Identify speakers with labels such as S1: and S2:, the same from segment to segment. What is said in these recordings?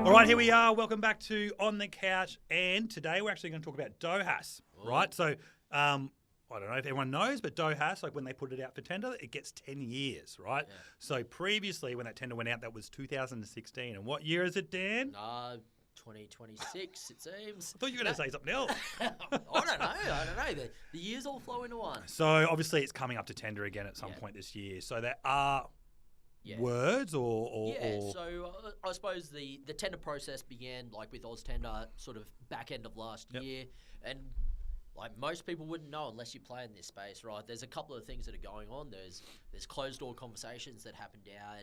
S1: All right, here we are. Welcome back to On the Couch. And today we're actually going to talk about DHOAS, right? So I don't know if everyone knows, but DHOAS, like when they put it out for tender, it gets 10 years, right? Yeah. So previously when that tender went out, that was 2016. And what year is it, Dan?
S2: 2026, it seems.
S1: I thought you were going to say something else.
S2: I don't know. The years all flow into one.
S1: So obviously it's coming up to tender again at some point this year. So there are words or
S2: so I suppose the tender process began like with AusTender sort of back end of last year, and like most people wouldn't know unless you play in this space, right? There's a couple of things that are going on. There's closed door conversations that happen down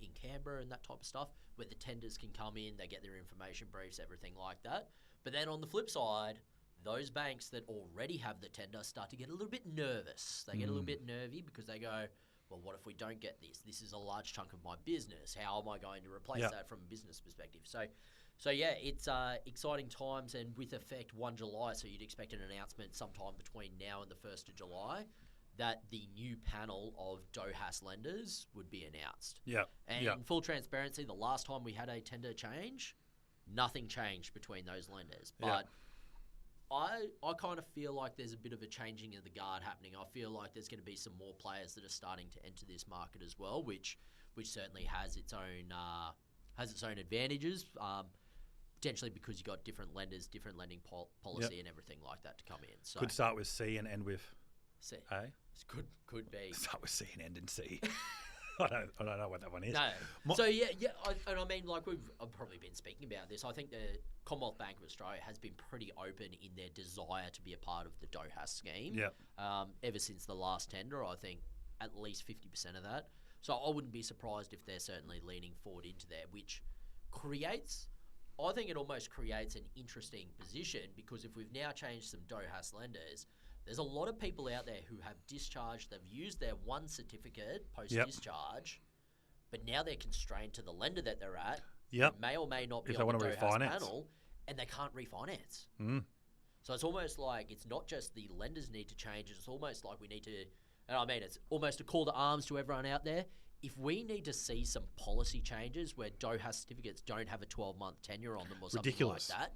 S2: in Canberra and that type of stuff where the tenders can come in, they get their information briefs, everything like that. But then on the flip side, those banks that already have the tender start to get a little bit nervous. They get a little bit nervy because they go, well, what if we don't get this? This is a large chunk of my business. How am I going to replace that from a business perspective? So yeah, it's exciting times, and with effect 1 July, so you'd expect an announcement sometime between now and the 1st of July that the new panel of DHOAS lenders would be announced. And in full transparency, the last time we had a tender change, nothing changed between those lenders. But I kind of feel like there's a bit of a changing of the guard happening. I feel like there's going to be some more players that are starting to enter this market as well, which certainly has its own advantages. Potentially because you got different lenders, different lending policy, and everything like that to come in. So
S1: could start with C and end with
S2: C.
S1: A.
S2: Could be
S1: start with C and end in C. I don't know what that one is.
S2: No. So I mean, like I've probably been speaking about this. I think the Commonwealth Bank of Australia has been pretty open in their desire to be a part of the DHOAS scheme. Ever since the last tender, I think at least 50% of that. So I wouldn't be surprised if they're certainly leaning forward into there, which I think it almost creates an interesting position, because if we've now changed some DHOAS lenders, there's a lot of people out there who have discharged, they've used their one certificate post-discharge, but now they're constrained to the lender that they're at, may or may not be on the DHOAS panel, and they can't refinance. So it's almost like it's not just the lenders need to change, it's almost like we need to, and I mean, it's almost a call to arms to everyone out there. If we need to see some policy changes where DHOAS certificates don't have a 12-month tenure on them or something like that,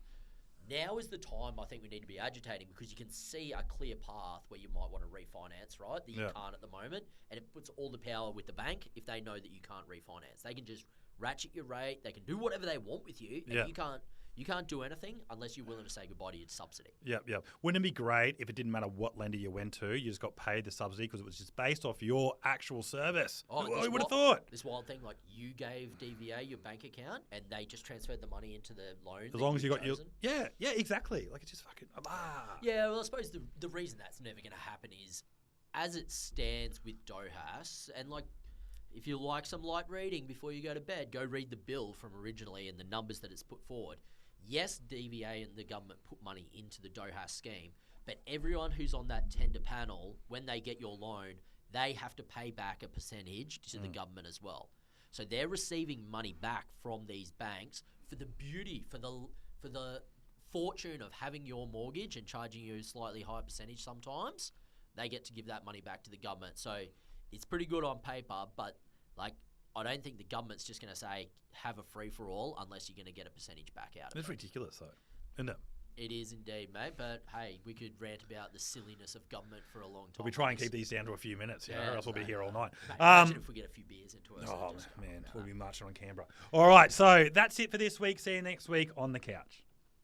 S2: now is the time I think we need to be agitating, because you can see a clear path where you might want to refinance, right? That you can't at the moment. And it puts all the power with the bank if they know that you can't refinance. They can just ratchet your rate. They can do whatever they want with you. And you can't do anything unless you're willing to say goodbye to your subsidy. Wouldn't it be great if it didn't matter what lender you went to, you just got paid the subsidy because it was just based off your actual service? Who would have thought? This wild thing, like you gave DVA your bank account and they just transferred the money into the loan.
S1: As long as you got your... Yeah, exactly. Like it's just fucking...
S2: Yeah, well, I suppose the reason that's never going to happen is as it stands with DHOAS, and like if you like some light reading before you go to bed, go read the bill from originally and the numbers that it's put forward. Yes, DVA and the government put money into the DHOAS scheme, but everyone who's on that tender panel, when they get your loan, they have to pay back a percentage to the government as well. So they're receiving money back from these banks for the beauty, for the fortune of having your mortgage and charging you a slightly higher percentage sometimes. They get to give that money back to the government. So it's pretty good on paper, but like I don't think the government's just going to say, have a free-for-all unless you're going to get a percentage back out of it.
S1: It's ridiculous, though, isn't it?
S2: It is indeed, mate. But, hey, we could rant about the silliness of government for a long time.
S1: We'll try and keep these down to a few minutes, or else we'll be here all night.
S2: Mate, imagine if we get a few beers into us.
S1: Oh, man, we'll be marching on Canberra. All right, so that's it for this week. See you next week on The Couch.